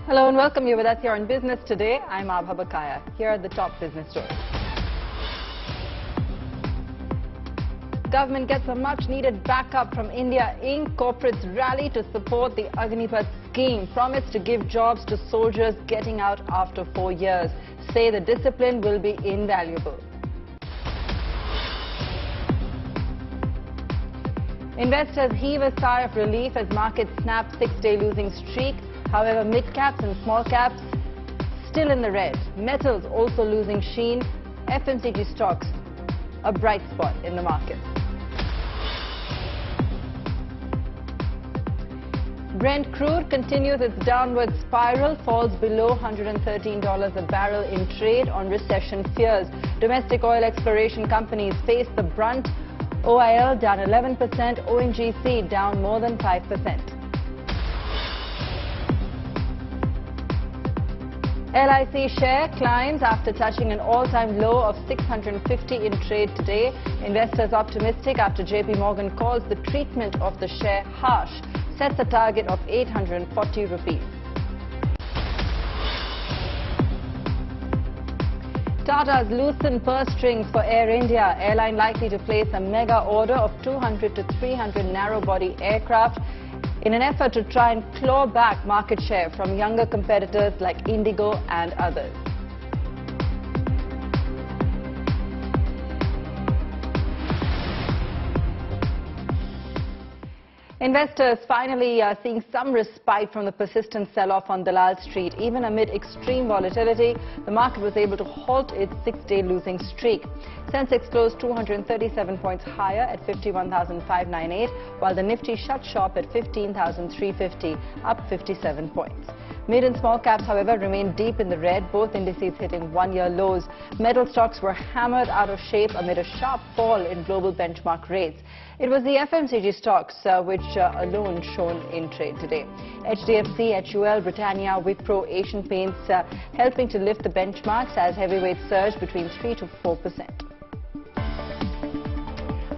Hello and welcome you with us here on Business Today. I'm Abha Bakaya. Here are the top business stories. Government gets a much-needed backup from India Inc. Corporates rally to support the Agnipath scheme. Promise to give jobs to soldiers getting out after 4 years. Say the discipline will be invaluable. Investors heave a sigh of relief as markets snap 6-day losing streak. However, mid-caps and small-caps still in the red. Metals also losing sheen. FMCG stocks a bright spot in the market. Brent crude continues its downward spiral, falls below $113 a barrel in trade on recession fears. Domestic oil exploration companies face the brunt. OIL down 11%, ONGC down more than 5%. LIC share climbs after touching an all-time low of 650 in trade today. Investors optimistic after JP Morgan calls the treatment of the share harsh, sets a target of 840 rupees. Tata's loosen purse strings for Air India. Airline likely to place a mega order of 200 to 300 narrow-body aircraft in an effort to try and claw back market share from younger competitors like Indigo and others. Investors finally seeing some respite from the persistent sell-off on Dalal Street. Even amid extreme volatility, the market was able to halt its 6-day losing streak. Sensex closed 237 points higher at 51,598, while the Nifty shut shop at 15,350, up 57 points. Mid and small caps, however, remained deep in the red, both indices hitting one-year lows. Metal stocks were hammered out of shape amid a sharp fall in global benchmark rates. It was the FMCG stocks which alone shone in trade today. HDFC, HUL, Britannia, Wipro, Asian Paints helping to lift the benchmarks as heavyweights surged between 3 to 4%.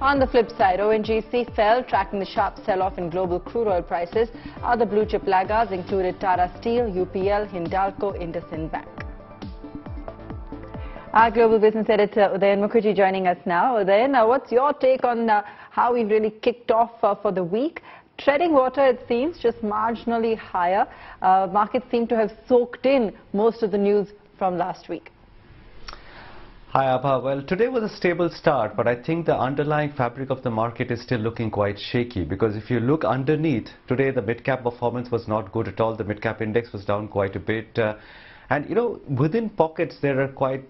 On the flip side, ONGC fell, tracking the sharp sell-off in global crude oil prices. Other blue-chip laggards included Tata Steel, UPL, Hindalco, IndusInd Bank. Our global business editor Udayan Mukherjee joining us now. Udayan, what's your take on how we've really kicked off for the week? Treading water, it seems, just marginally higher. Markets seem to have soaked in most of the news from last week. Hi Abha. Well, today was a stable start, but I think the underlying fabric of the market is still looking quite shaky, because if you look underneath, today the mid-cap performance was not good at all. The mid-cap index was down quite a bit. And you know, within pockets there are quite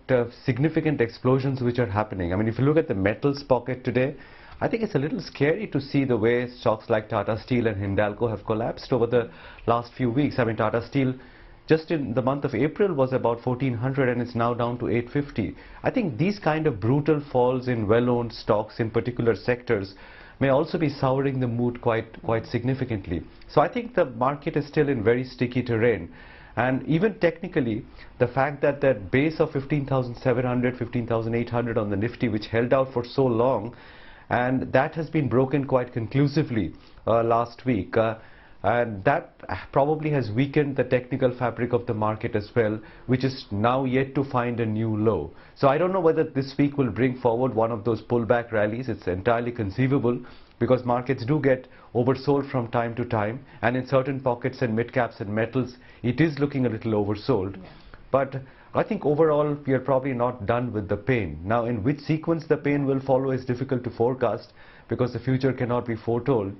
significant explosions which are happening. I mean, if you look at the metals pocket today, I think it's a little scary to see the way stocks like Tata Steel and Hindalco have collapsed over the last few weeks. I mean, Tata Steel just in the month of April was about 1400 and it's now down to 850. I think these kind of brutal falls in well-owned stocks in particular sectors may also be souring the mood quite significantly. So I think the market is still in very sticky terrain. And even technically, the fact that that base of 15,700, 15,800 on the Nifty, which held out for so long, and that has been broken quite conclusively last week. And that probably has weakened the technical fabric of the market as well, which is now yet to find a new low. So I don't know whether this week will bring forward one of those pullback rallies. It's entirely conceivable, because markets do get oversold from time to time, and in certain pockets and mid-caps and metals, it is looking a little oversold. Yeah. But I think overall we are probably not done with the pain. Now, in which sequence the pain will follow is difficult to forecast, because the future cannot be foretold.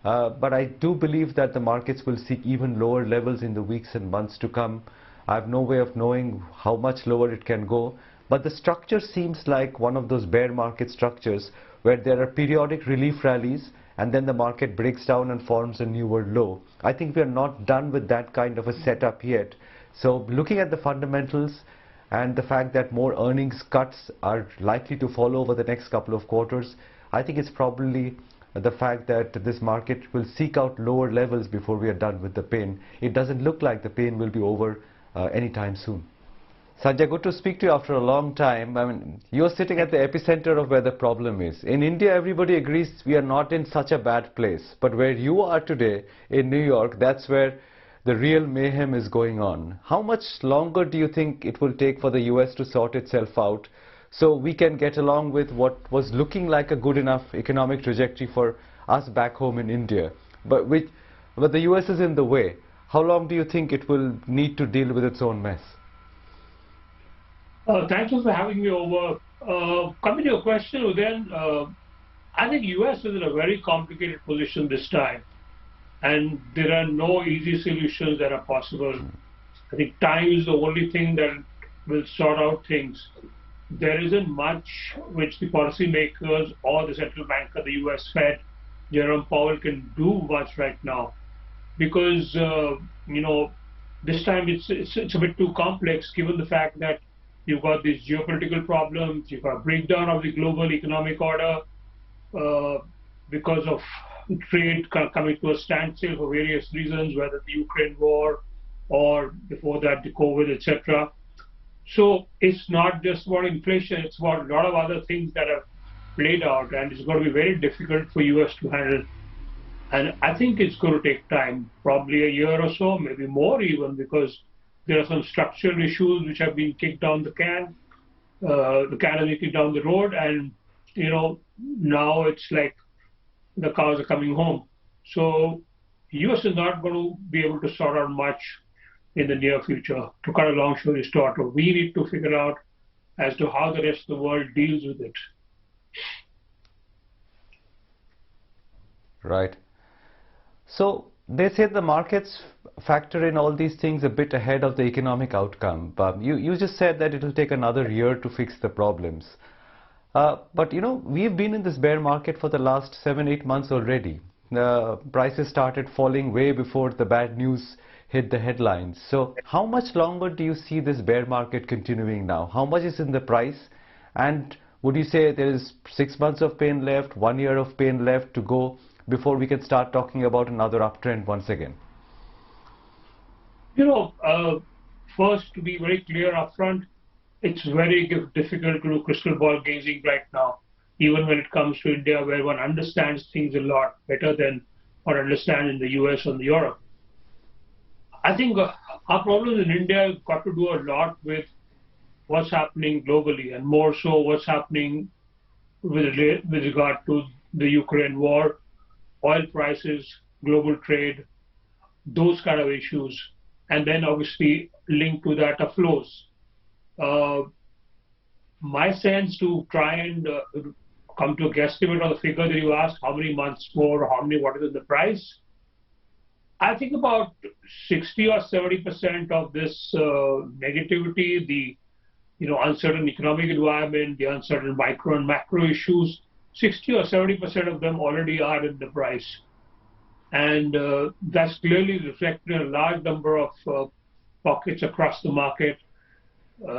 But I do believe that the markets will seek even lower levels in the weeks and months to come. I have no way of knowing how much lower it can go, but the structure seems like one of those bear market structures where there are periodic relief rallies and then the market breaks down and forms a newer low. I think we are not done with that kind of a setup yet. So looking at the fundamentals and the fact that more earnings cuts are likely to follow over the next couple of quarters, I think it's probably the fact that this market will seek out lower levels before we are done with the pain. It doesn't look like the pain will be over anytime soon. Sanjay, good to speak to you after a long time. I mean, you're sitting at the epicenter of where the problem is. In India, everybody agrees we are not in such a bad place. But where you are today, in New York, that's where the real mayhem is going on. How much longer do you think it will take for the US to sort itself out so we can get along with what was looking like a good enough economic trajectory for us back home in India? But the US is in the way. How long do you think it will need to deal with its own mess? Thank you for having me over. Coming to your question, Udayan, I think US is in a very complicated position this time, and there are no easy solutions that are possible. I think time is the only thing that will sort out things. There isn't much which the policymakers or the central banker, the US Fed, Jerome Powell, can do much right now, because this time it's a bit too complex, given the fact that you've got these geopolitical problems, you've got a breakdown of the global economic order because of trade coming to a standstill for various reasons, whether the Ukraine war or before that the COVID, etc. So it's not just about inflation, it's about a lot of other things that have played out, and it's going to be very difficult for US to handle. And I think it's going to take time, probably a year or so, maybe more even, because there are some structural issues which have been kicked down the can. The can has been kicked down the road, and now it's like the cows are coming home. So US is not going to be able to sort out much in the near future. To cut a long story short, we need to figure out as to how the rest of the world deals with it. Right. So they say the markets factor in all these things a bit ahead of the economic outcome. You just said that it will take another year to fix the problems. But we've been in this bear market for the last 7-8 months already. The prices started falling way before the bad news hit the headlines. So how much longer do you see this bear market continuing now? How much is in the price? And would you say there is 6 months of pain left, 1 year of pain left to go before we can start talking about another uptrend once again? First, to be very clear upfront, it's very difficult to do crystal ball gazing right now, even when it comes to India, where one understands things a lot better than one understands in the US and Europe. I think our problems in India have got to do a lot with what's happening globally, and more so what's happening with regard to the Ukraine war, oil prices, global trade, those kind of issues, and then obviously linked to that are flows. My sense, to try and come to a guesstimate on the figure that you asked, how many months more, or what is in the price, I think about 60 or 70% of this negativity, the uncertain economic environment, the uncertain micro and macro issues, 60 or 70% of them already are in the price. And that's clearly reflected in a large number of pockets across the market,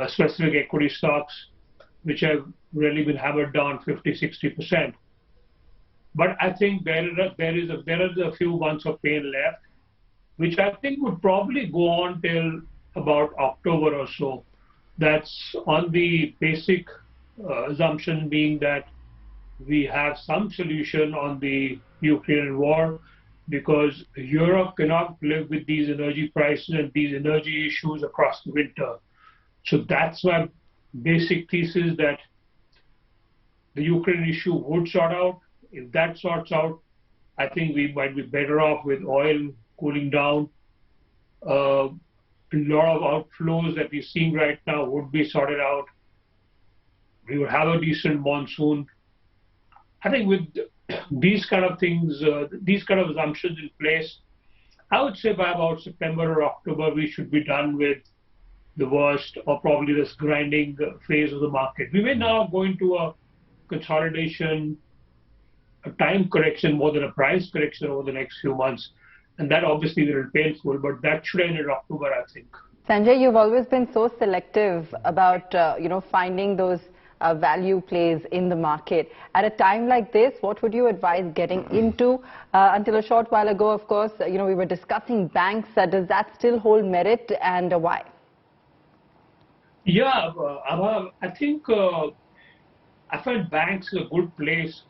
specific equity stocks, which have really been hammered down 50-60%. But I think there are a few months of pain left, which I think would probably go on till about October or so. That's on the basic assumption being that we have some solution on the Ukraine war, because Europe cannot live with these energy prices and these energy issues across the winter. So that's my basic thesis, that the Ukraine issue would sort out. If that sorts out, I think we might be better off with oil cooling down. A lot of outflows that we're seeing right now would be sorted out. We would have a decent monsoon. I think with these kind of things, these kind of assumptions in place, I would say by about September or October, we should be done with the worst, or probably this grinding phase of the market. We may now go into a consolidation, a time correction more than a price correction over the next few months. And that obviously will be painful, but that should end in October, I think. Sanjay, you've always been so selective about, finding those value plays in the market. At a time like this, what would you advise getting into? Until a short while ago, of course, we were discussing banks. Does that still hold merit, and why? Yeah, I think I find banks a good place,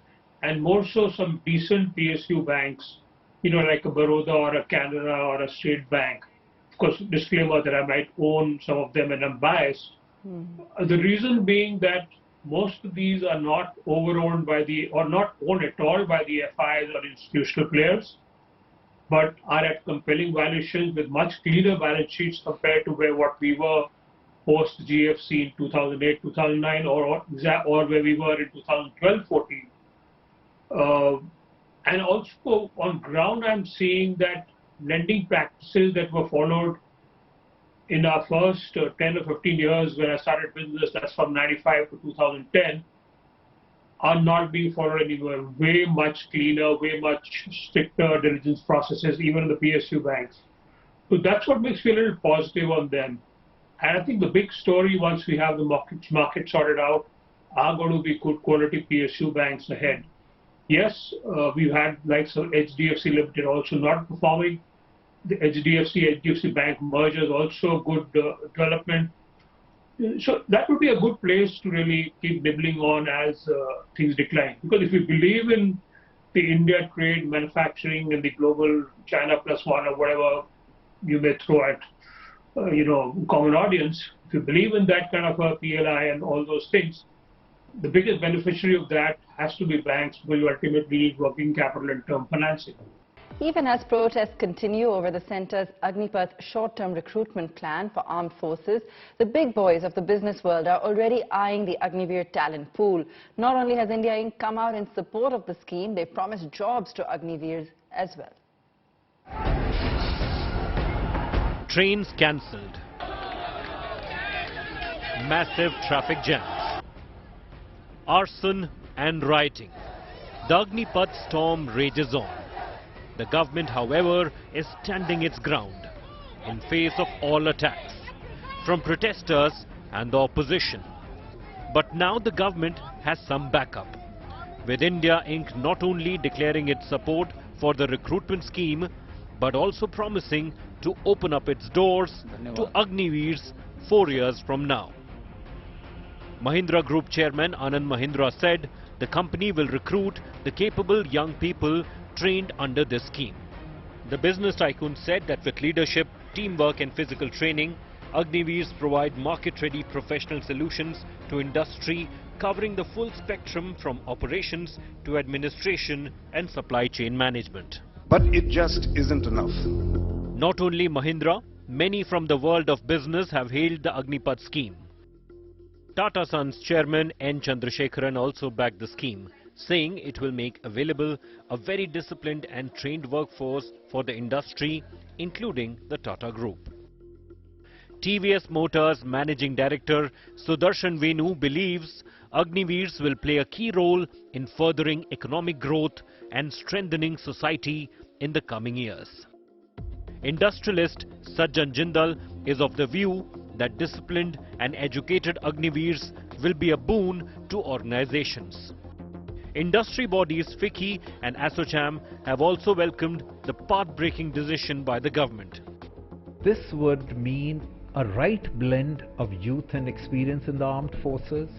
and more so some decent PSU banks, like a Baroda or a Canada or a State Bank. Of course, disclaimer that I might own some of them and I'm biased. The reason being that most of these are not overowned by or not owned at all by the FIs or institutional players, but are at compelling valuations with much cleaner balance sheets compared to what we were post GFC in 2008, 2009, or where we were in 2012-14. And also on ground, I'm seeing that lending practices that were followed in our first 10 or 15 years when I started business, that's from 95 to 2010, are not being followed anywhere. Way much cleaner, way much stricter diligence processes, even in the PSU banks. So that's what makes me a little positive on them. And I think the big story, once we have the market sorted out, are going to be good quality PSU banks ahead. Yes, we've had like some HDFC Limited also not performing. The HDFC Bank merger is also a good development. So that would be a good place to really keep nibbling on as things decline. Because if you believe in the India trade, manufacturing, and the global China plus one or whatever you may throw at common audience, if you believe in that kind of a PLI and all those things, the biggest beneficiary of that has to be banks, because you ultimately need working capital and term financing. Even as protests continue over the centre's Agnipath short-term recruitment plan for armed forces, the big boys of the business world are already eyeing the Agniveers talent pool. Not only has India Inc. come out in support of the scheme, they promised jobs to Agniveers as well. Trains cancelled. Massive traffic jams. Arson and rioting. The Agnipath storm rages on. The government, however, is standing its ground in face of all attacks from protesters and the opposition. But now the government has some backup, with India Inc. not only declaring its support for the recruitment scheme, but also promising to open up its doors to Agniveers 4 years from now. Mahindra Group Chairman Anand Mahindra said the company will recruit the capable young people trained under this scheme. The business tycoon said that with leadership, teamwork and physical training, Agniveers provide market-ready professional solutions to industry, covering the full spectrum from operations to administration and supply chain management. But it just isn't enough. Not only Mahindra, many from the world of business have hailed the Agnipath scheme. Tata Sons chairman N. Chandrasekharan also backed the scheme, saying it will make available a very disciplined and trained workforce for the industry, including the Tata Group. TVS Motors Managing Director Sudarshan Venu believes Agniveers will play a key role in furthering economic growth and strengthening society in the coming years. Industrialist Sajjan Jindal is of the view that disciplined and educated Agniveers will be a boon to organizations. Industry bodies FICCI and ASSOCHAM have also welcomed the path-breaking decision by the government. This would mean a right blend of youth and experience in the armed forces,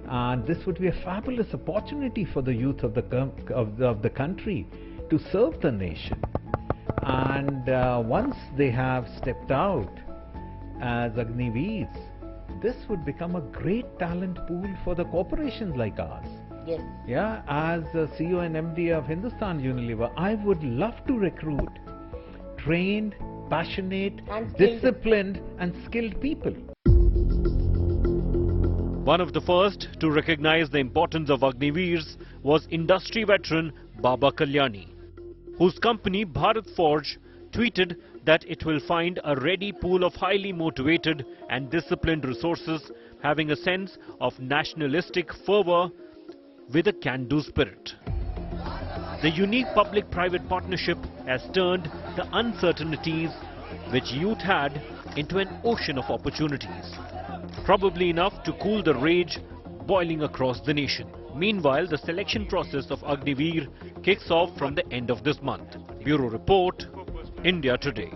and this would be a fabulous opportunity for the youth of the country to serve the nation. And once they have stepped out as Agniveers, this would become a great talent pool for the corporations like ours. Yes. Yeah, as CEO and MD of Hindustan Unilever, I would love to recruit trained, passionate, disciplined and skilled people. One of the first to recognize the importance of Agniveers was industry veteran Baba Kalyani, whose company Bharat Forge tweeted that it will find a ready pool of highly motivated and disciplined resources having a sense of nationalistic fervor with a can-do spirit. The unique public-private partnership has turned the uncertainties which youth had into an ocean of opportunities, probably enough to cool the rage boiling across the nation. Meanwhile, the selection process of Agniveer kicks off from the end of this month. Bureau Report, India Today.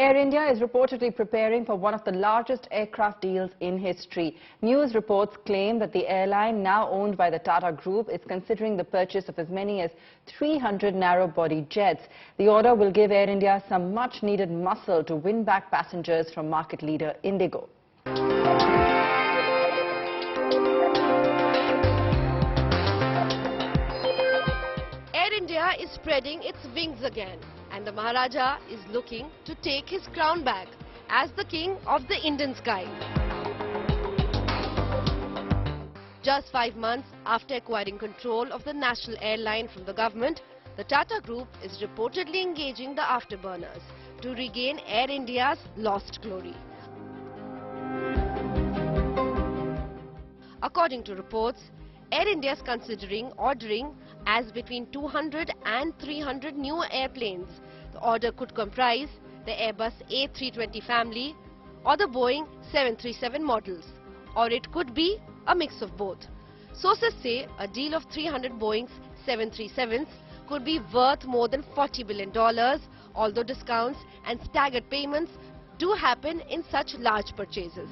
Air India is reportedly preparing for one of the largest aircraft deals in history. News reports claim that the airline, now owned by the Tata Group, is considering the purchase of as many as 300 narrow-body jets. The order will give Air India some much-needed muscle to win back passengers from market leader Indigo. Air India is spreading its wings again, and the Maharaja is looking to take his crown back as the king of the Indian sky. Just 5 months after acquiring control of the national airline from the government, the Tata Group is reportedly engaging the afterburners to regain Air India's lost glory. According to reports, Air India is considering ordering as between 200 and 300 new airplanes. The order could comprise the Airbus A320 family or the Boeing 737 models, or it could be a mix of both. Sources say a deal of 300 Boeing 737s could be worth more than $40 billion, although discounts and staggered payments do happen in such large purchases.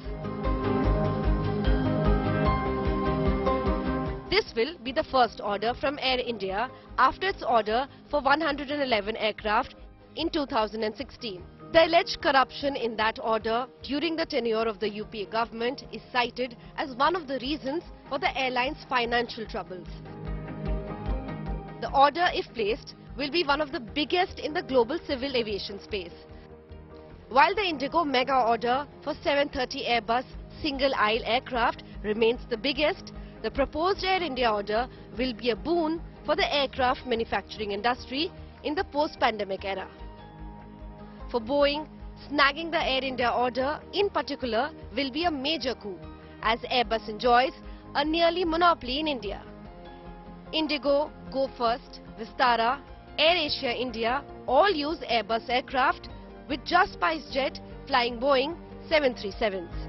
This will be the first order from Air India after its order for 111 aircraft in 2016. The alleged corruption in that order during the tenure of the UPA government is cited as one of the reasons for the airline's financial troubles. The order, if placed, will be one of the biggest in the global civil aviation space. While the Indigo mega order for 730 Airbus single-aisle aircraft remains the biggest, the proposed Air India order will be a boon for the aircraft manufacturing industry in the post-pandemic era. For Boeing, snagging the Air India order in particular will be a major coup, as Airbus enjoys a nearly monopoly in India. Indigo, Go First, Vistara, Air Asia India all use Airbus aircraft, with Just SpiceJet flying Boeing 737s.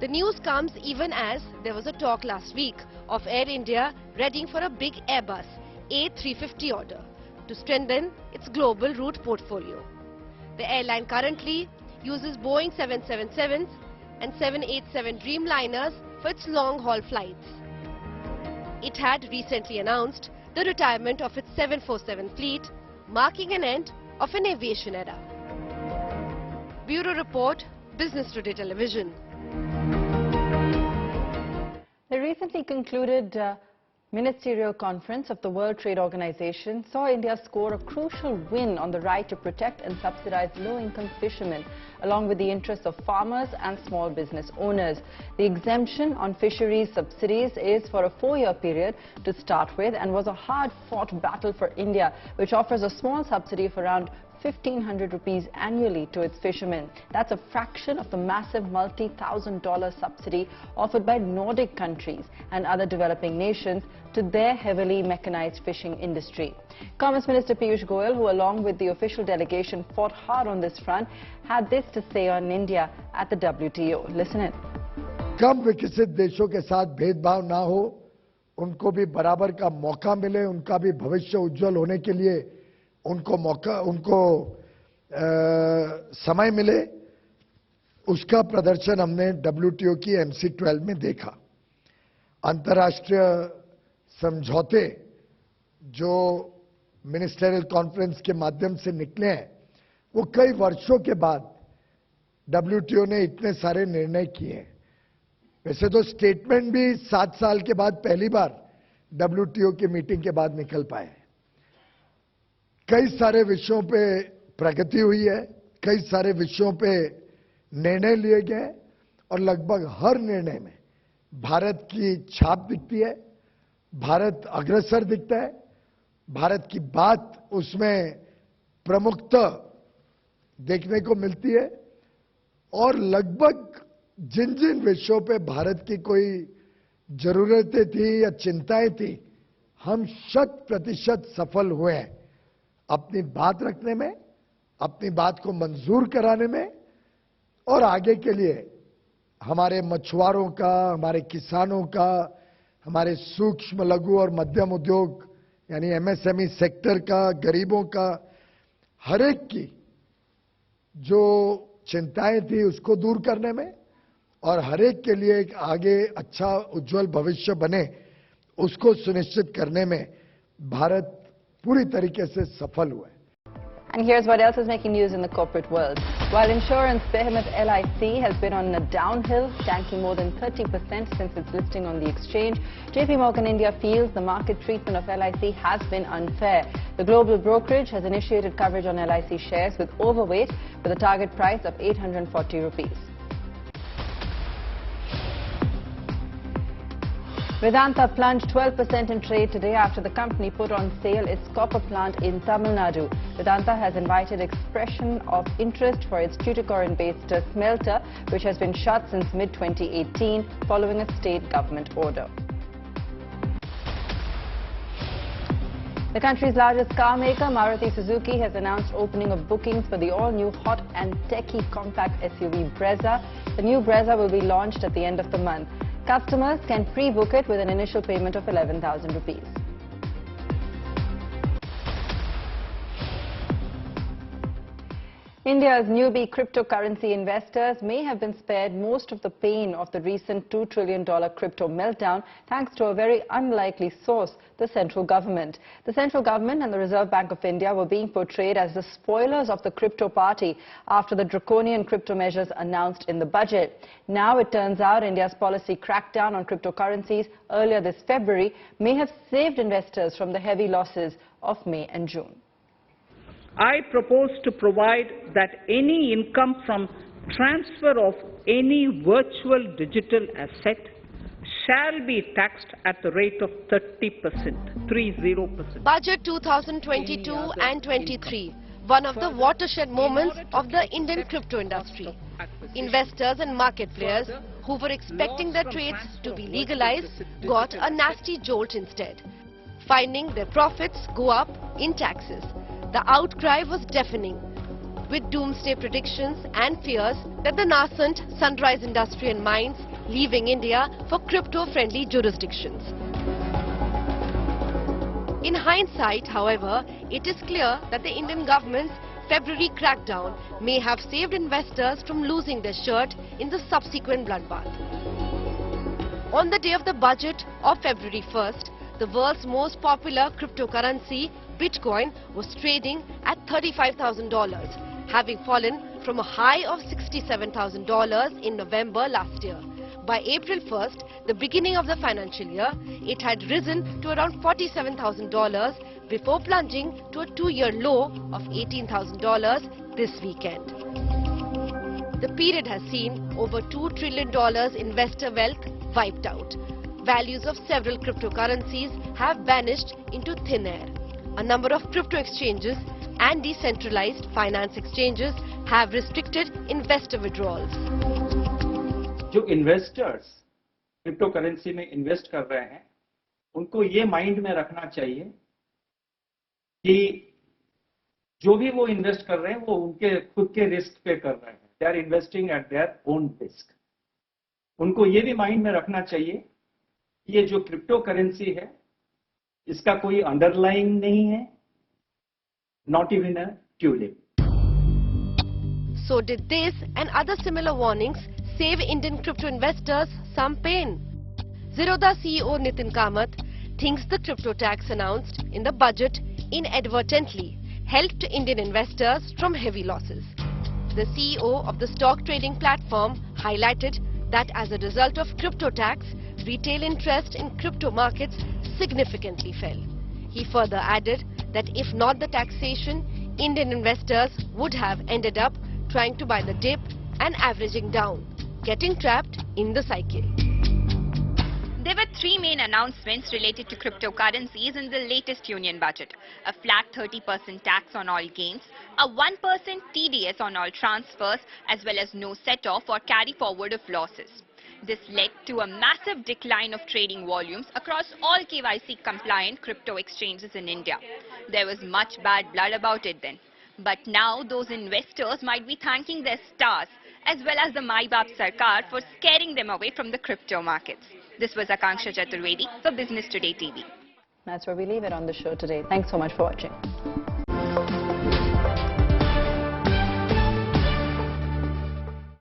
The news comes even as there was a talk last week of Air India readying for a big Airbus A350 order to strengthen its global route portfolio. The airline currently uses Boeing 777s and 787 Dreamliners for its long-haul flights. It had recently announced the retirement of its 747 fleet, marking an end of an aviation era. Bureau Report, Business Today Television. The recently concluded ministerial conference of the World Trade Organization saw India score a crucial win on the right to protect and subsidize low-income fishermen, along with the interests of farmers and small business owners. The exemption on fisheries subsidies is for a 4-year period to start with and was a hard-fought battle for India, which offers a small subsidy of around 1,500 rupees annually to its fishermen. That's a fraction of the massive multi-thousand-dollar subsidy offered by Nordic countries and other developing nations to their heavily mechanized fishing industry. Commerce Minister Piyush Goyal, who along with the official delegation fought hard on this front, had this to say on India at the WTO. Listen in. कम विकसित देशों के साथ भेदभाव ना हो, उनको भी बराबर का मौका मिले, उनका भी भविष्य उज्जवल होने के लिए उनको समय मिले, उसका प्रदर्शन हमने WTO की MC-12 में देखा। अंतर्राष्ट्रीय समझौते जो मिनिस्टरियल कॉन्फ्रेंस के माध्यम से निकले हैं, वो कई वर्षों के बाद WTO ने इतने सारे निर्णय किए हैं। वैसे तो स्टेटमेंट भी 7 साल के बाद पहली बार WTO की मीटिंग के बाद निकल पाए। कई सारे विषयों पे प्रगति हुई है, कई सारे विषयों पे निर्णय लिए गए और लगभग हर निर्णय में भारत की छाप दिखती है, भारत अग्रसर दिखता है, भारत की बात उसमें प्रमुखता देखने को मिलती है और लगभग जिन जिन विषयों पे भारत की कोई जरूरतें थी या चिंताएं थी, हम 100% सफल हुए हैं अपनी बात रखने में, अपनी बात को मंजूर कराने में और आगे के लिए हमारे मछुआरों का, हमारे किसानों का, हमारे सूक्ष्म लघु और मध्यम उद्योग यानी MSME सेक्टर का, गरीबों का, हर एक की जो चिंताएं थी उसको दूर करने में और हर एक के लिए एक आगे अच्छा उज्जवल भविष्य बने उसको सुनिश्चित करने में भारत पूरी तरीके से सफल हुआ है. And here's what else is making news in the corporate world. While insurance behemoth LIC has been on a downhill, tanking more than 30% since its listing on the exchange, JP Morgan India feels the market treatment of LIC has been unfair. The global brokerage has initiated coverage on LIC shares with overweight with a target price of 840 rupees. Vedanta plunged 12% in trade today after the company put on sale its copper plant in Tamil Nadu. Vedanta has invited expression of interest for its Tuticorin-based smelter, which has been shut since mid-2018 following a state government order. The country's largest car maker, Maruti Suzuki, has announced opening of bookings for the all-new hot and techy compact SUV Brezza. The new Brezza will be launched at the end of the month. Customers can pre-book it with an initial payment of 11,000 rupees. India's newbie cryptocurrency investors may have been spared most of the pain of the recent $2 trillion crypto meltdown thanks to a very unlikely source, the central government. The central government and the Reserve Bank of India were being portrayed as the spoilers of the crypto party after the draconian crypto measures announced in the budget. Now it turns out India's policy crackdown on cryptocurrencies earlier this February may have saved investors from the heavy losses of May and June. I propose to provide that any income from transfer of any virtual digital asset shall be taxed at the rate of 30%, 30%. Budget 2022 and 23, one of the watershed moments of the Indian crypto industry. Investors and market players who were expecting their trades to be legalized got a nasty jolt instead, finding their profits go up in taxes. The outcry was deafening, with doomsday predictions and fears that the nascent sunrise industry and mines leaving India for crypto-friendly jurisdictions. In hindsight, however, it is clear that the Indian government's February crackdown may have saved investors from losing their shirt in the subsequent bloodbath. On the day of the budget of February 1st, the world's most popular cryptocurrency, Bitcoin, was trading at $35,000, having fallen from a high of $67,000 in November last year. By April 1st, the beginning of the financial year, it had risen to around $47,000 before plunging to a two-year low of $18,000 this weekend. The period has seen over $2 trillion investor wealth wiped out. Values of several cryptocurrencies have vanished into thin air. A number of crypto exchanges and decentralized finance exchanges have restricted investor withdrawals. जो investors crypto currency में invest कर रहे हैं उनको ये mind में रखना चाहिए कि जो भी वो इन्वेस्ट कर रहे हैं वो उनके खुद के रिस्क पे कर रहे हैं. They are investing at their own risk. उनको ये भी माइंड में रखना चाहिए ये जो क्रिप्टो करेंसी है इसका कोई अंडरलाइंग नहीं है, not even a tulip. So did this and other similar warnings save Indian crypto investors some pain? Zerodha CEO Nitin Kamath thinks the crypto tax announced in the budget inadvertently helped Indian investors from heavy losses. The CEO of the stock trading platform highlighted that as a result of crypto tax, retail interest in crypto markets significantly fell. He further added that if not the taxation, Indian investors would have ended up trying to buy the dip and averaging down, getting trapped in the cycle. There were three main announcements related to cryptocurrencies in the latest union budget. A flat 30% tax on all gains, a 1% TDS on all transfers, as well as no set-off or carry-forward of losses. This led to a massive decline of trading volumes across all KYC-compliant crypto exchanges in India. There was much bad blood about it then. But now those investors might be thanking their stars as well as the Mai-Baap Sarkar for scaring them away from the crypto markets. This was Akanksha Chaturvedi for Business Today TV. That's where we leave it on the show today. Thanks so much for watching.